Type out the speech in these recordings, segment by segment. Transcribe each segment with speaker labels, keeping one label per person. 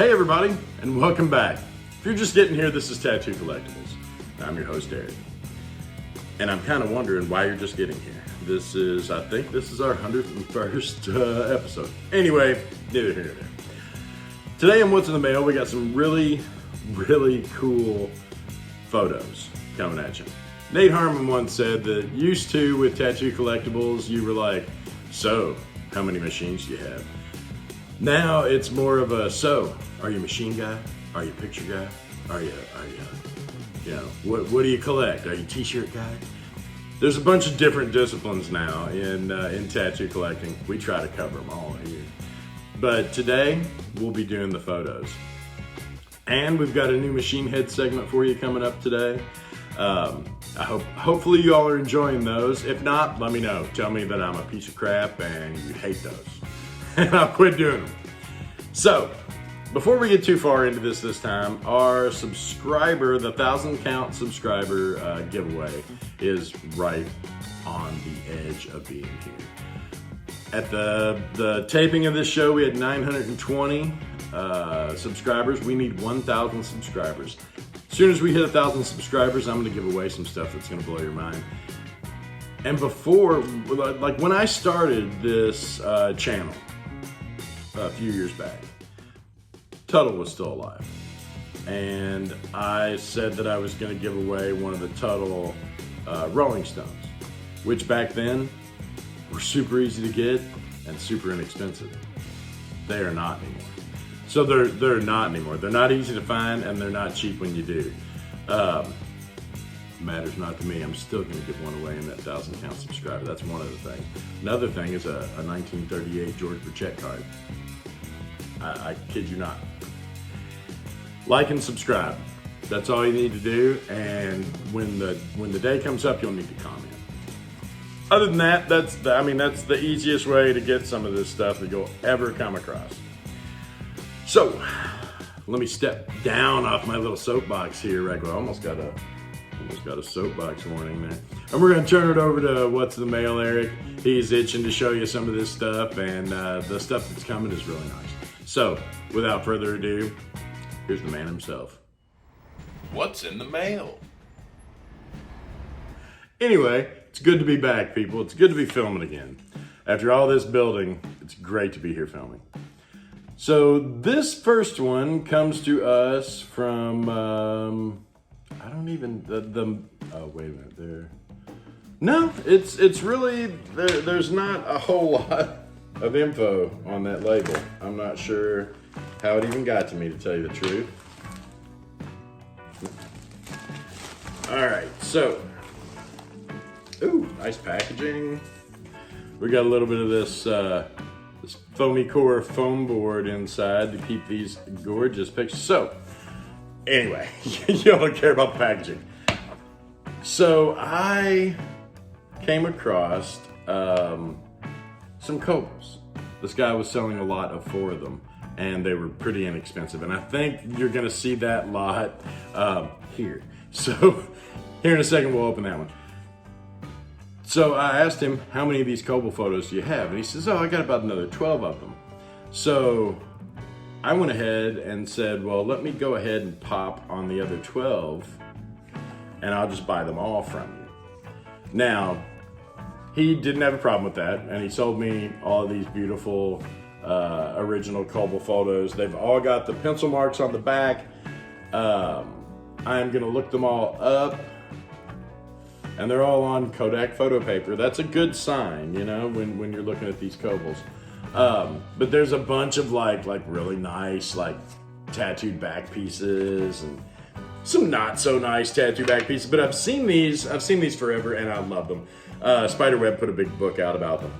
Speaker 1: Hey everybody, and welcome back. If you're just getting here, this is Tattoo Collectables. I'm your host, Eric. And I'm kind of wondering why you're just getting here. I think this is our 101st episode. Anyway, neither here nor there. Today on What's in the Mail, we got some really cool photos coming at you. Nate Harmon once said that used to with Tattoo Collectables, you were like, so, how many machines do you have? Now it's more of a, so, are you a machine guy? Are you a picture guy? Are you what do you collect? Are you a t-shirt guy? There's a bunch of different disciplines now in tattoo collecting. We try to cover them all here. But today, we'll be doing the photos. And we've got a new machine head segment for you coming up today. Hopefully you all are enjoying those. If not, let me know. Tell me that I'm a piece of crap and you hate those. And I'll quit doing them. So, before we get too far into this time, our subscriber, the 1,000 count subscriber giveaway is right on the edge of being here. At the taping of this show, we had 920 subscribers. We need 1,000 subscribers. As soon as we hit 1,000 subscribers, I'm gonna give away some stuff that's gonna blow your mind. And before, like when I started this channel a few years back, Tuttle was still alive. And I said that I was gonna give away one of the Tuttle Rolling Stones, which back then were super easy to get and super inexpensive. They are not anymore. So they're not anymore. They're not easy to find and they're not cheap when you do. Matters not to me. I'm still gonna give one away in that 1,000 count subscriber. That's one of the things. Another thing is a 1938 George Burchett card. I kid you not. Like and subscribe. That's all you need to do. And when the day comes up, you'll need to comment. Other than that, that's the easiest way to get some of this stuff that you'll ever come across. So, let me step down off my little soapbox here. Right, well, I almost got a soapbox warning there. And we're gonna turn it over to What's in the Mail, Eric. He's itching to show you some of this stuff, and the stuff that's coming is really nice. So, without further ado, here's the man himself.
Speaker 2: What's in the mail?
Speaker 1: Anyway, it's good to be back, people. It's good to be filming again. After all this building, it's great to be here filming. So this first one comes to us from, I don't even, oh, wait a minute, there. No, it's really, there's not a whole lot of info on that label. I'm not sure how it even got to me, to tell you the truth. All right, so, ooh, nice packaging. We got a little bit of this foamy core foam board inside to keep these gorgeous pictures. So, anyway, you don't care about the packaging. So I came across some Cobbles. This guy was selling a lot of 4 of them, and they were pretty inexpensive. And I think you're gonna see that lot here. So here in a second, we'll open that one. So I asked him, how many of these Cobble photos do you have? And he says, oh, I got about another 12 of them. So I went ahead and said, well, let me go ahead and pop on the other 12 and I'll just buy them all from you. Now, he didn't have a problem with that, and he sold me all of these beautiful original Cobble photos. They've all got the pencil marks on the back. I'm gonna look them all up. And they're all on Kodak photo paper. That's a good sign, you know, when you're looking at these Cobbles. But there's a bunch of like really nice like tattooed back pieces and some not so nice tattoo back pieces. But I've seen these forever and I love them. Spiderweb put a big book out about them.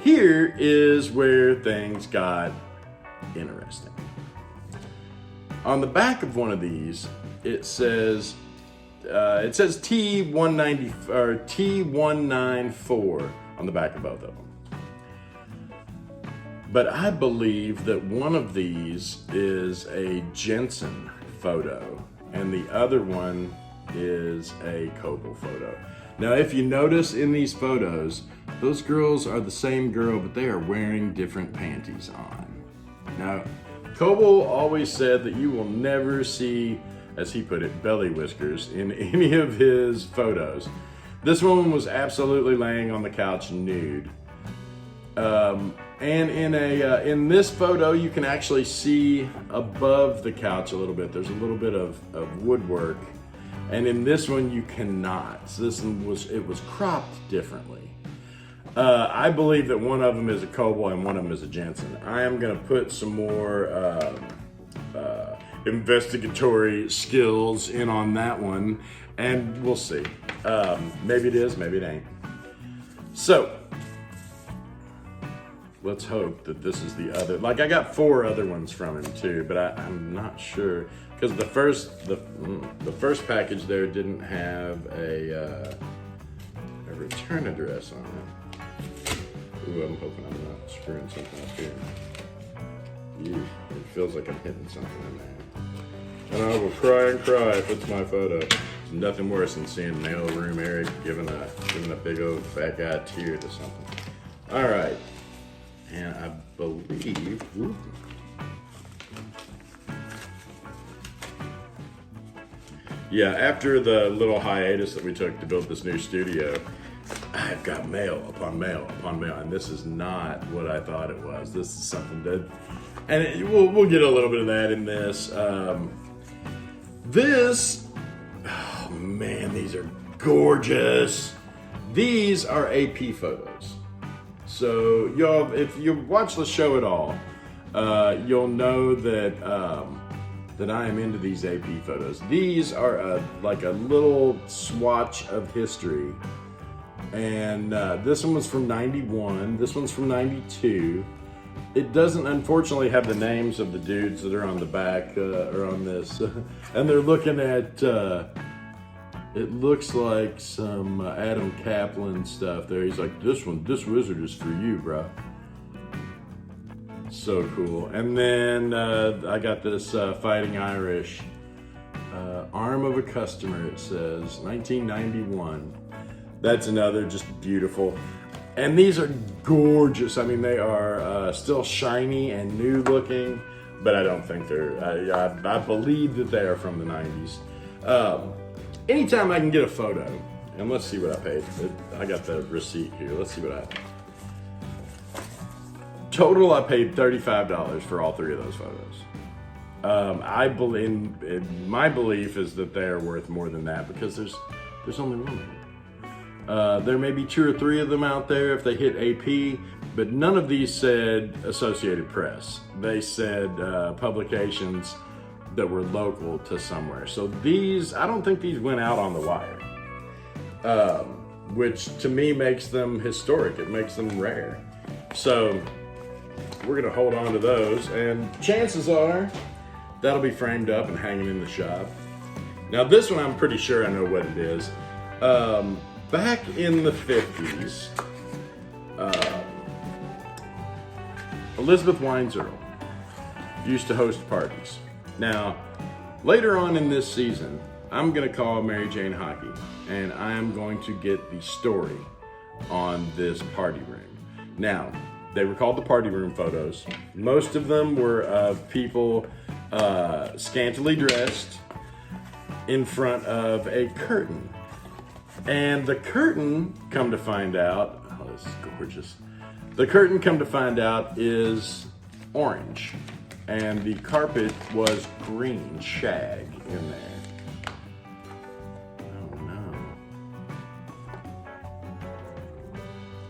Speaker 1: Here is where things got interesting. On the back of one of these, it says T190 or T194 on the back of both of them. But I believe that one of these is a Jensen photo and the other one is a Cobble photo. Now, if you notice in these photos, those girls are the same girl, but they are wearing different panties on. Now, Coble always said that you will never see, as he put it, belly whiskers in any of his photos. This woman was absolutely laying on the couch nude. And in this photo, you can actually see above the couch a little bit. There's a little bit of woodwork. And in this one, you cannot. So this one was cropped differently. I believe that one of them is a Coble and one of them is a Jensen. I am going to put some more investigatory skills in on that one, and we'll see. Maybe it is, maybe it ain't. So, let's hope that this is the other. Like, I got 4 other ones from him too, but I'm not sure. Because the first package there didn't have a return address on it. Ooh, I'm hoping I'm not screwing something up here. Ew, it feels like I'm hitting something in there. And I will cry and cry if it's my photo. There's nothing worse than seeing mailroom Eric giving a big old fat guy a tear to something. All right, and I believe. Ooh, yeah, after the little hiatus that we took to build this new studio, I've got mail upon mail upon mail, and this is not what I thought it was. This is something that, and we'll get a little bit of that in this. Oh man, these are gorgeous. These are AP photos. So y'all, if you watch the show at all, you'll know that that I am into these AP photos. These are like a little swatch of history. And this one was from 91, this one's from 92. It doesn't unfortunately have the names of the dudes that are on the back or on this. And they're looking at, it looks like some Adam Kaplan stuff there. He's like, this wizard is for you, bro. So cool. And then I got this Fighting Irish arm of a customer, it says 1991. That's another just beautiful. And these are gorgeous. I mean, they are still shiny and new looking, but I don't think they're, I believe that they are from the 90s. Anytime I can get a photo, and let's see what I paid. I got the receipt here. Let's see what I paid. Total, I paid $35 for all 3 of those photos. I believe, my belief is that they are worth more than that because there's only one of them. There may be 2 or 3 of them out there if they hit AP, but none of these said Associated Press. They said publications that were local to somewhere. So these, I don't think these went out on the wire, which to me makes them historic. It makes them rare. So we're gonna hold on to those, and chances are that'll be framed up and hanging in the shop. Now this one, I'm pretty sure I know what it is. Back in the 50s, Elizabeth Wines-Earl used to host parties. Now, later on in this season, I'm gonna call Mary Jane Hockey, and I am going to get the story on this party room. Now, they were called the party room photos. Most of them were of people scantily dressed in front of a curtain. And the curtain, come to find out, oh, this is gorgeous. The curtain, come to find out, is orange. And the carpet was green shag in there. Oh no.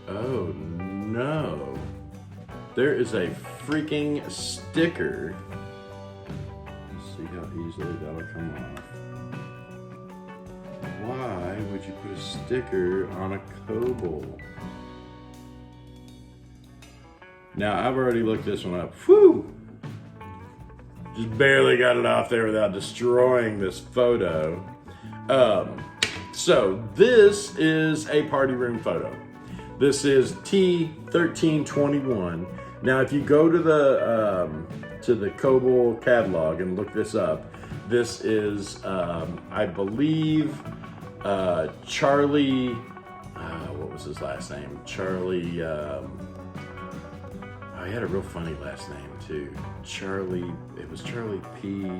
Speaker 1: Oh no. There is a freaking sticker. Let's see how easily that'll come off. Why would you put a sticker on a Coble? Now, I've already looked this one up. Whew! Just barely got it off there without destroying this photo. So this is a party room photo. This is T1321. Now, if you go to the Coble catalog and look this up, this is, I believe, Charlie, what was his last name? Charlie, Oh, he had a real funny last name too. Charlie. It was Charlie P.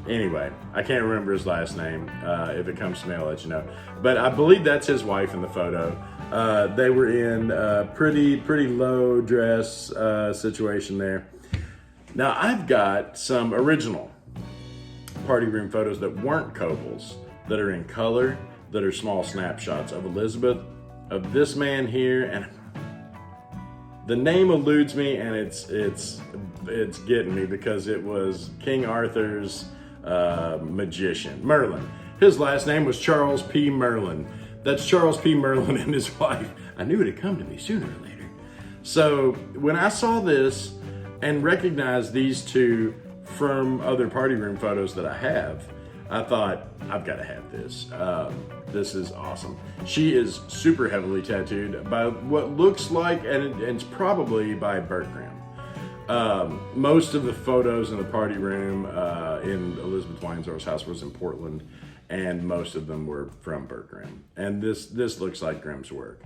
Speaker 1: Anyway, I can't remember his last name. If it comes to me, I'll let you know. But I believe that's his wife in the photo. They were in a pretty low dress situation there. Now I've got some original party room photos that weren't Cobles, that are in color, that are small snapshots of Elizabeth, of this man here, and the name eludes me, and it's getting me because it was King Arthur's magician, Merlin. His last name was Charles P. Merlin. That's Charles P. Merlin and his wife. I knew it'd come to me sooner or later. So when I saw this and recognized these two from other party room photos that I have, I thought, I've got to have this. This is awesome. She is super heavily tattooed by what looks like, and it's probably by Bertram. Most of the photos in the party room in Elizabeth Weinzor's house was in Portland, and most of them were from Bert Grimm. And this looks like Grimm's work.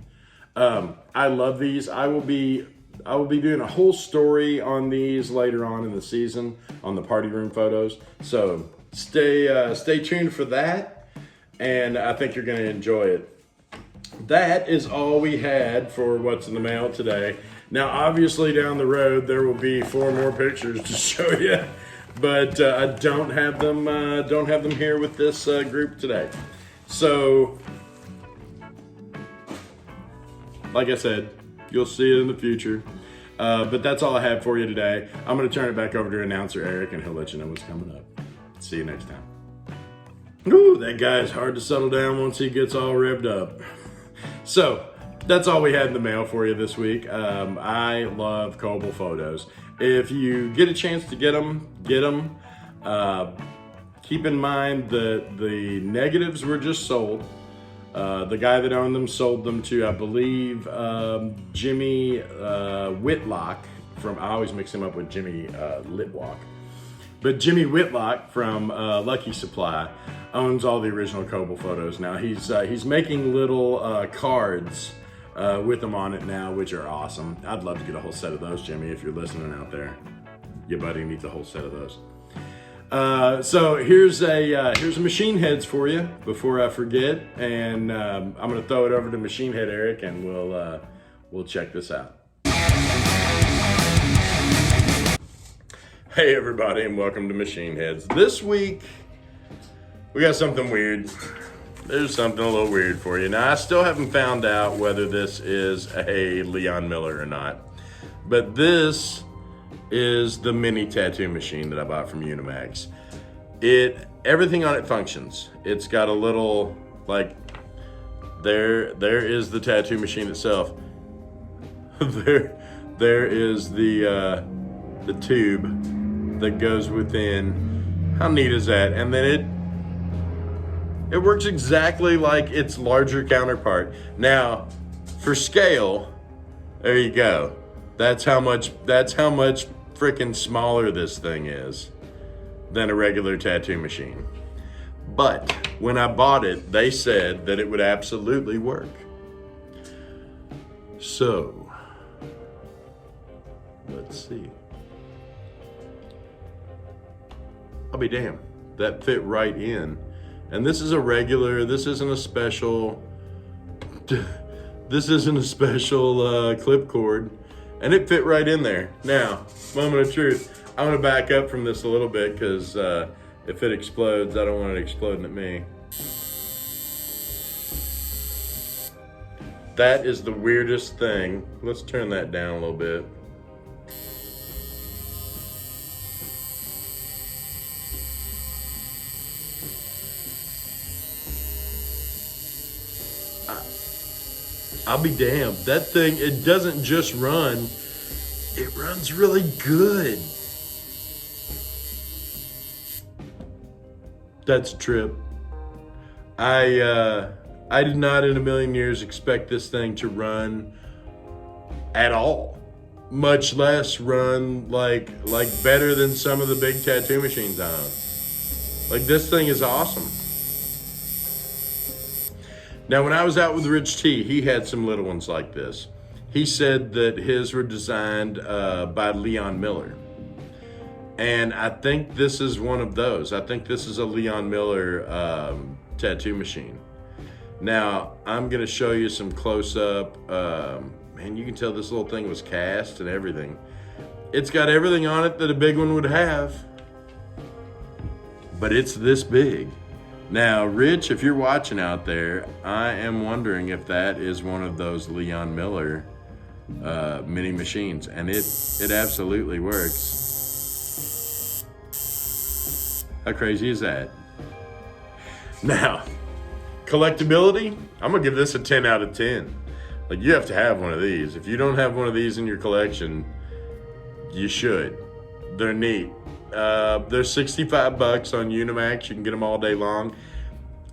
Speaker 1: I love these. I will be doing a whole story on these later on in the season on the party room photos. So stay tuned for that, and I think you're going to enjoy it. That is all we had for What's in the Mail today. Now, obviously, down the road there will be 4 more pictures to show you, but I don't have them here with this group today. So, like I said, you'll see it in the future. But that's all I have for you today. I'm going to turn it back over to announcer Eric, and he'll let you know what's coming up. See you next time. Ooh, that guy is hard to settle down once he gets all revved up. So, that's all we had in the mail for you this week. I love Coble photos. If you get a chance to get them, get them. Keep in mind that the negatives were just sold. The guy that owned them sold them to, I believe, Jimmy Whitlock from, I always mix him up with Jimmy Litwalk. But Jimmy Whitlock from Lucky Supply owns all the original Coble photos now. He's making little cards with them on it now, which are awesome. I'd love to get a whole set of those, Jimmy, if you're listening out there. Your buddy needs a whole set of those. So here's a Machine Heads for you before I forget, and I'm gonna throw it over to Machine Head Eric, and we'll check this out. Hey everybody, and welcome to Machine Heads. This week we got something weird. There's something a little weird for you. Now, I still haven't found out whether this is a Leon Miller or not, but this is the mini tattoo machine that I bought from Unimax. Everything on it functions. It's got a little, like, there is the tattoo machine itself. there is the tube that goes within. How neat is that? And then it works exactly like its larger counterpart. Now, for scale, there you go. That's how much freaking smaller this thing is than a regular tattoo machine. But when I bought it, they said that it would absolutely work. So, let's see. I'll be damned. That fit right in. And this is a regular, this isn't a special clip cord, and it fit right in there. Now, moment of truth, I'm gonna back up from this a little bit because if it explodes, I don't want it exploding at me. That is the weirdest thing. Let's turn that down a little bit. I'll be damned. That thing, it doesn't just run, it runs really good. That's a trip. I did not in a million years expect this thing to run at all, much less run like better than some of the big tattoo machines I own. Like, this thing is awesome. Now, when I was out with Rich T, he had some little ones like this. he said that his were designed by Leon Miller. And I think this is one of those. I think this is a Leon Miller tattoo machine. Now, I'm gonna show you some close-up. Man, you can tell this little thing was cast and everything. It's got everything on it that a big one would have, but it's this big. Now, Rich, if you're watching out there, I am wondering if that is one of those Leon Miller mini machines, and it absolutely works. How crazy is that? Now, collectability, I'm gonna give this a 10 out of 10. Like, you have to have one of these. If you don't have one of these in your collection, you should. They're neat. They're 65 bucks on Unimax. You can get them all day long.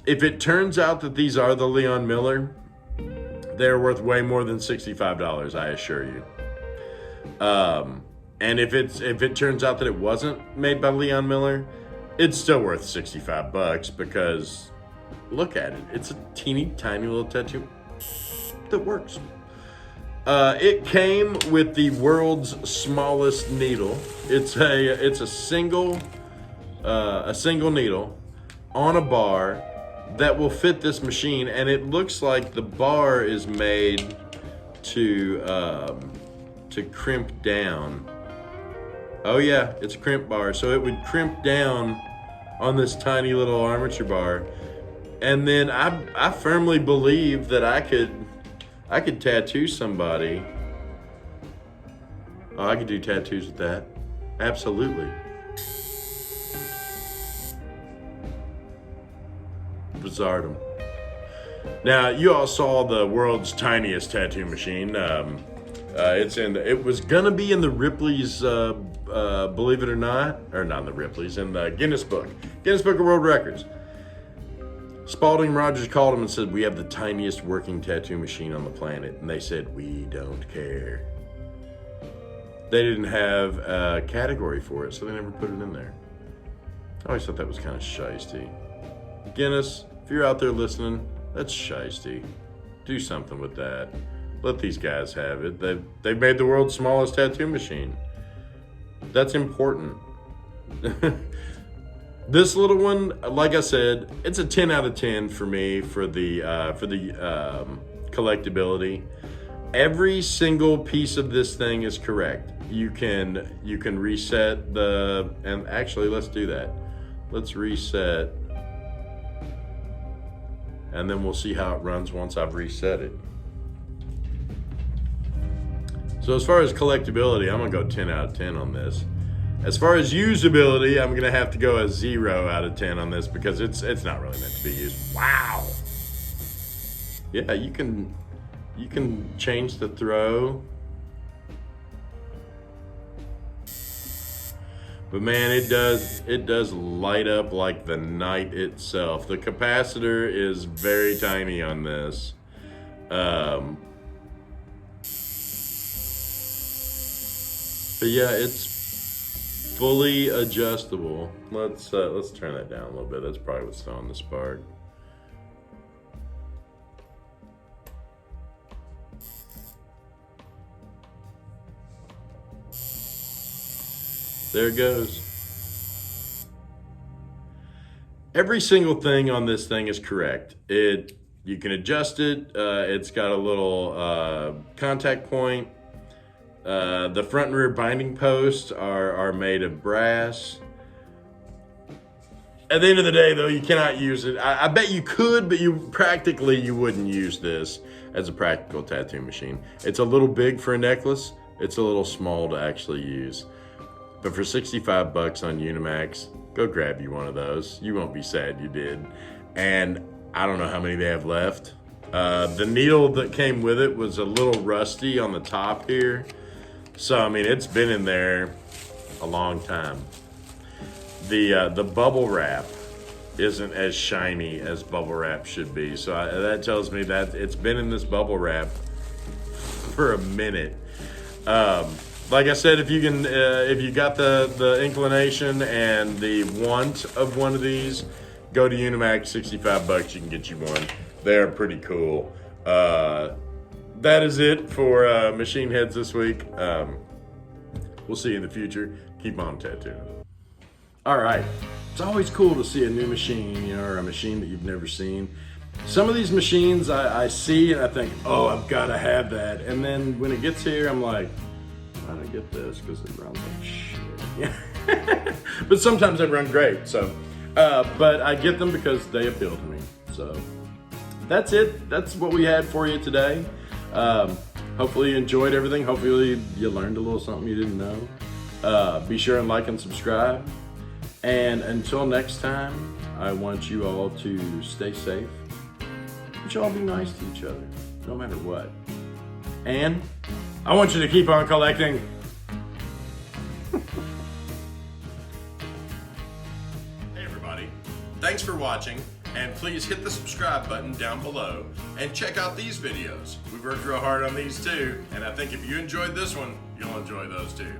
Speaker 1: If it turns out that these are the Leon Miller, they're worth way more than $65, I assure you. And if it turns out that it wasn't made by Leon Miller, it's still worth 65 bucks because look at it. It's a teeny tiny little tattoo that works. It came with the world's smallest needle. It's a single needle on a bar that will fit this machine, and it looks like the bar is made to crimp down. Oh yeah, it's a crimp bar, so it would crimp down on this tiny little armature bar, and then I firmly believe that I could tattoo somebody. Oh, I could do tattoos with that. Absolutely. Bizarredom. Now, you all saw the world's tiniest tattoo machine. It was gonna be in the Ripley's, believe it or not, or not in the Ripley's, in the Guinness Book of World Records. Spalding and Rogers called them and said, we have the tiniest working tattoo machine on the planet. And they said, we don't care. They didn't have a category for it, so they never put it in there. I always thought that was kind of shiesty. Guinness, if you're out there listening, that's shiesty. Do something with that. Let these guys have it. They've made the world's smallest tattoo machine. That's important. This little one, like I said, it's a 10 out of 10 for me for the collectability. Every single piece of this thing is correct. You can reset and actually let's do that. Let's reset, and then we'll see how it runs once I've reset it. So as far as collectability, I'm gonna go 10 out of 10 on this. As far as usability, I'm gonna have to go a 0 out of 10 on this because it's not really meant to be used. Wow. Yeah, you can change the throw. But man, it does light up like the night itself. The capacitor is very tiny on this. But yeah, it's fully adjustable. Let's turn that down a little bit. That's probably what's throwing the spark. There it goes. Every single thing on this thing is correct. You can adjust it. It's got a little contact point. The front and rear binding posts are made of brass. At the end of the day, though, you cannot use it. I bet you could, but you wouldn't use this as a practical tattoo machine. It's a little big for a necklace. It's a little small to actually use. But for 65 bucks on Unimax, go grab you one of those. You won't be sad you did. And I don't know how many they have left. The needle that came with it was a little rusty on the top here. So, I mean, it's been in there a long time. The bubble wrap isn't as shiny as bubble wrap should be. So that tells me that it's been in this bubble wrap for a minute. Like I said, if you got the inclination and the want of one of these, go to Unimax, 65 bucks, you can get you one. They're pretty cool. that is it for Machine Heads this week. We'll see you in the future. Keep on tattooing. All right. It's always cool to see a new machine, you know, or a machine that you've never seen. Some of these machines I see and I think, oh, I've got to have that. And then when it gets here, I'm like, why did I get this? Because it runs like shit. But sometimes they run great. So, but I get them because they appeal to me. So that's it. That's what we had for you today. Hopefully you enjoyed everything. Hopefully you learned a little something you didn't know. Be sure and like and subscribe. And until next time, I want you all to stay safe. You should all be nice to each other, no matter what. And I want you to keep on collecting. Hey everybody, thanks for watching, and please hit the subscribe button down below and check out these videos. We worked real hard on these too, and I think if you enjoyed this one, you'll enjoy those too.